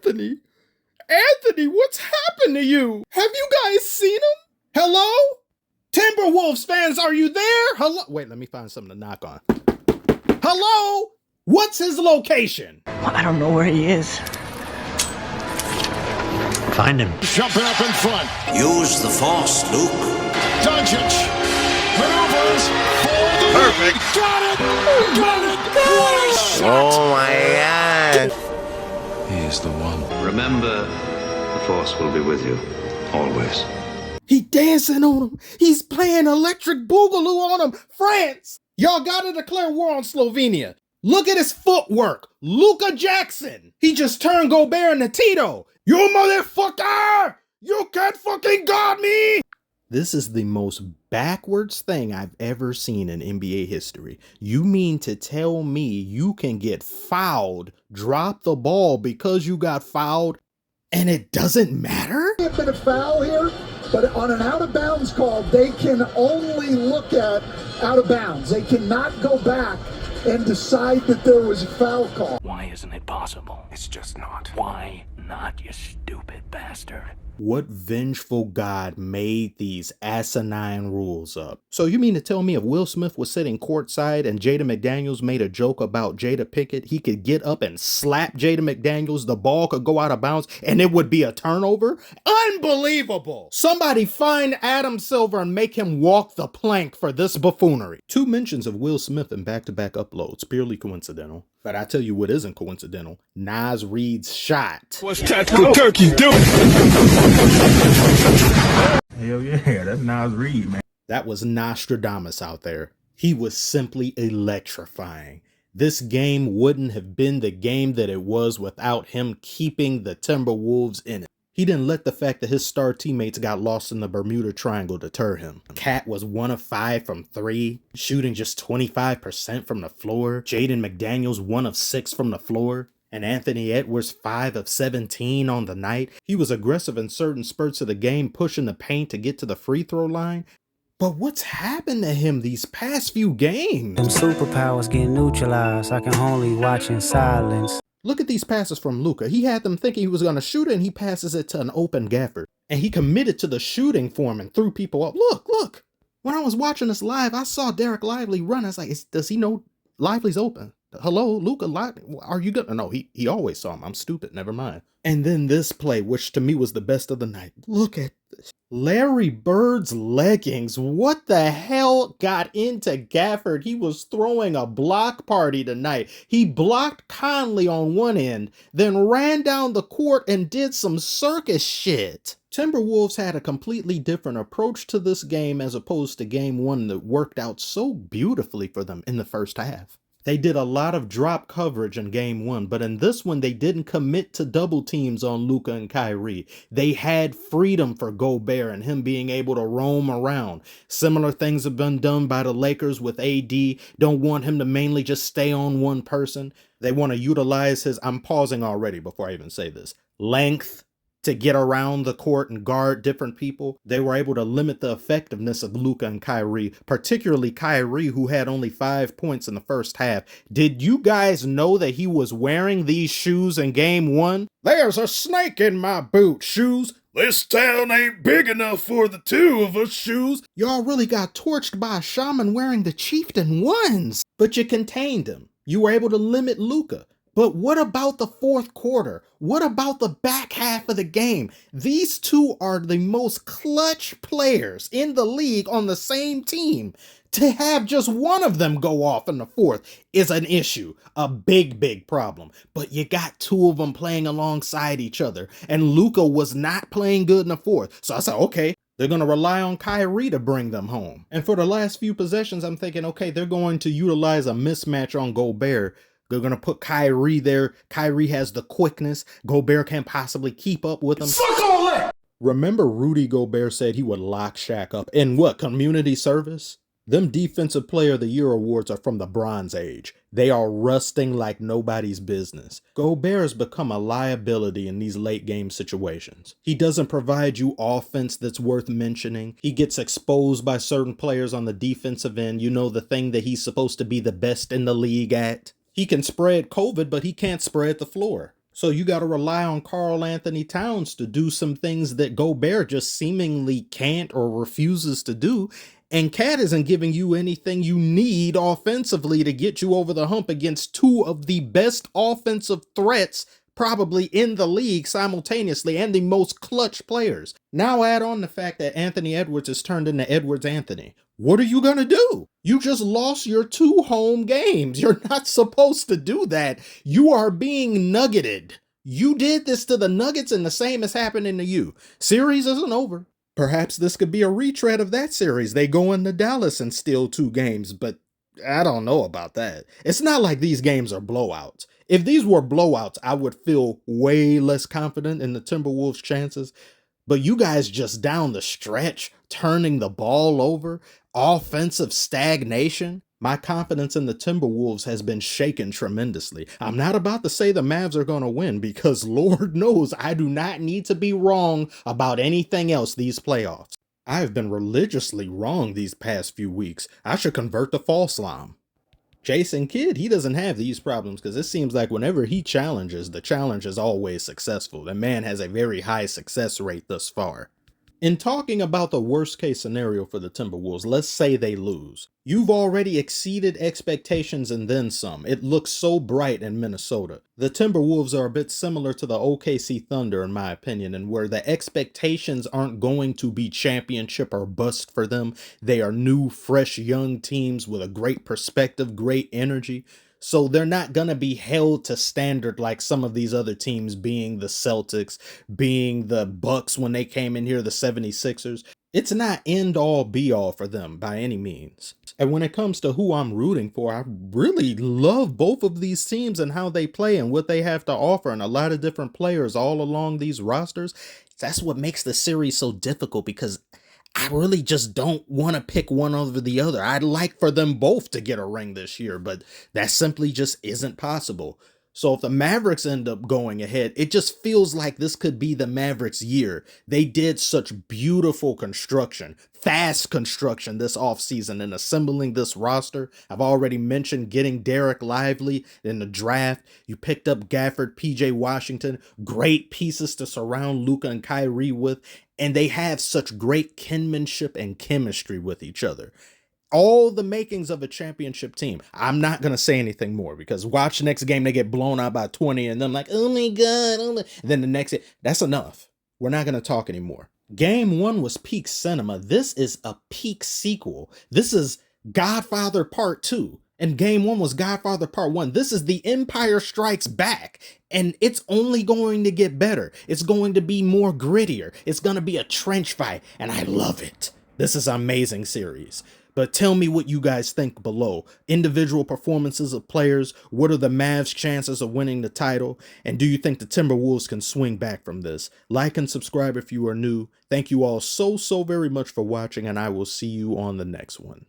Anthony! Anthony, what's happened to you? Have you guys seen him? Hello? Timberwolves fans, are you there? Hello? Wait, let me find something to knock on. Hello? What's his location? I don't know where he is. Find him. Jumping up in front. Use the force, Luke. Doncic maneuvers for the Perfect. Got it! Got it! What a shot! Oh my God. He is the one. Remember, the Force will be with you, always. He dancing on him. He's playing electric boogaloo on him. France, y'all gotta declare war on Slovenia. Look at his footwork. Luka Jackson. He just turned Gobert into Tito. You motherfucker! You can't fucking guard me! This is the most backwards thing I've ever seen in NBA history. You mean to tell me you can get fouled, drop the ball because you got fouled, and it doesn't matter? A bit of foul here, but on an out of bounds call, they can only look at out of bounds. They cannot go back and decide that there was a foul call. Why isn't it possible? It's just not. Why not, you stupid bastard? What vengeful god made these asinine rules up? So you mean to tell me if Will Smith was sitting courtside and Jada McDaniels made a joke about Jada Pinkett, he could get up and slap Jada McDaniels, the ball could go out of bounds, and it would be a turnover? Unbelievable! Somebody find Adam Silver and make him walk the plank for this buffoonery. 2 mentions of Will Smith in back-to-back uploads, purely coincidental. But I tell you what isn't coincidental. Nas Reed's shot. What's Tactical Turkey doing? Hell yeah, that's Nas Reed, man. That was Nostradamus out there. He was simply electrifying. This game wouldn't have been the game that it was without him keeping the Timberwolves in it. He didn't let the fact that his star teammates got lost in the Bermuda Triangle deter him. Cat was 1 of 5 from 3, shooting just 25% from the floor. Jaden McDaniels 1 of 6 from the floor. And Anthony Edwards 5 of 17 on the night. He was aggressive in certain spurts of the game, pushing the paint to get to the free throw line. But what's happened to him these past few games? Them superpowers get neutralized. I can only watch in silence. Look at these passes from Luka. He had them thinking he was going to shoot it, and he passes it to an open Gafford. And he committed to the shooting for him and threw people up. Look. When I was watching this live, I saw Derek Lively run. I was like, does he know Lively's open? Hello, Luka, are you gonna? No, he always saw him. I'm stupid. Never mind. And then this play, which to me was the best of the night. Look at this. Larry Bird's leggings. What the hell got into Gafford? He was throwing a block party tonight. He blocked Conley on one end, then ran down the court and did some circus shit. Timberwolves had a completely different approach to this game as opposed to game 1 that worked out so beautifully for them in the first half. They did a lot of drop coverage in game 1, but in this one, they didn't commit to double teams on Luka and Kyrie. They had freedom for Gobert and him being able to roam around. Similar things have been done by the Lakers with AD. Don't want him to mainly just stay on one person. They want to utilize his, I'm pausing already before I even say this, length to get around the court and guard different people. They were able to limit the effectiveness of Luka and Kyrie, particularly Kyrie, who had only 5 points in the first half. Did you guys know that he was wearing these shoes in game 1? There's a snake in my boot, shoes. This town ain't big enough for the 2 of us, shoes. Y'all really got torched by a shaman wearing the chieftain ones. But you contained him. You were able to limit Luka. But what about the fourth quarter? What about the back half of the game? These two are the most clutch players in the league on the same team. To have just one of them go off in the fourth is an issue, a big problem. But you got 2 of them playing alongside each other, and Luka was not playing good in the fourth. So I said, okay, they're going to rely on Kyrie to bring them home. And for the last few possessions, I'm thinking, okay, they're going to utilize a mismatch on Gobert. They're going to put Kyrie there. Kyrie has the quickness. Gobert can't possibly keep up with him. Fuck all that! Remember Rudy Gobert said he would lock Shaq up in what, community service? Them Defensive Player of the Year awards are from the Bronze Age. They are rusting like nobody's business. Gobert has become a liability in these late game situations. He doesn't provide you offense that's worth mentioning. He gets exposed by certain players on the defensive end. You know, the thing that he's supposed to be the best in the league at. He can spread COVID, but he can't spread the floor. So you got to rely on Karl Anthony Towns to do some things that Gobert just seemingly can't or refuses to do. And Cat isn't giving you anything you need offensively to get you over the hump against two of the best offensive threats probably in the league simultaneously and the most clutch players. Now add on the fact that Anthony Edwards has turned into Edwards Anthony. What are you going to do? You just lost your 2 home games. You're not supposed to do that. You are being nuggeted. You did this to the Nuggets and the same is happening to you. Series isn't over. Perhaps this could be a retread of that series. They go into Dallas and steal 2 games, but I don't know about that. It's not like these games are blowouts. If these were blowouts, I would feel way less confident in the Timberwolves' chances. But you guys just down the stretch, turning the ball over, offensive stagnation. My confidence in the Timberwolves has been shaken tremendously. I'm not about to say the Mavs are going to win because Lord knows I do not need to be wrong about anything else these playoffs. I have been religiously wrong these past few weeks. I should convert to false llama. Jason Kidd, he doesn't have these problems because it seems like whenever he challenges, the challenge is always successful. The man has a very high success rate thus far. In talking about the worst case scenario for the Timberwolves, let's say they lose. You've already exceeded expectations and then some. It looks so bright in Minnesota. The Timberwolves are a bit similar to the OKC Thunder in my opinion, and where the expectations aren't going to be championship or bust for them. They are new, fresh, young teams with a great perspective, great energy. So they're not going to be held to standard like some of these other teams, being the Celtics, being the Bucks when they came in here, the 76ers. It's not end all be all for them by any means. And when it comes to who I'm rooting for, I really love both of these teams and how they play and what they have to offer, and a lot of different players all along these rosters. That's what makes the series so difficult because I really just don't want to pick one over the other. I'd like for them both to get a ring this year, but that simply just isn't possible. So if the Mavericks end up going ahead, it just feels like this could be the Mavericks' year. They did such beautiful construction, fast construction this offseason in assembling this roster. I've already mentioned getting Derek Lively in the draft. You picked up Gafford, PJ Washington, great pieces to surround Luka and Kyrie with. And they have such great kinship and chemistry with each other. All the makings of a championship team. I'm not going to say anything more because watch next game, they get blown out by 20 and I'm like, oh my God. Oh my. Then the next, that's enough. We're not going to talk anymore. Game 1 was peak cinema. This is a peak sequel. This is Godfather Part 2. And Game 1 was Godfather Part 1. This is The Empire Strikes Back. And it's only going to get better. It's going to be more grittier. It's going to be a trench fight. And I love it. This is an amazing series. But tell me what you guys think below. Individual performances of players. What are the Mavs' chances of winning the title? And do you think the Timberwolves can swing back from this? Like and subscribe if you are new. Thank you all so very much for watching, and I will see you on the next one.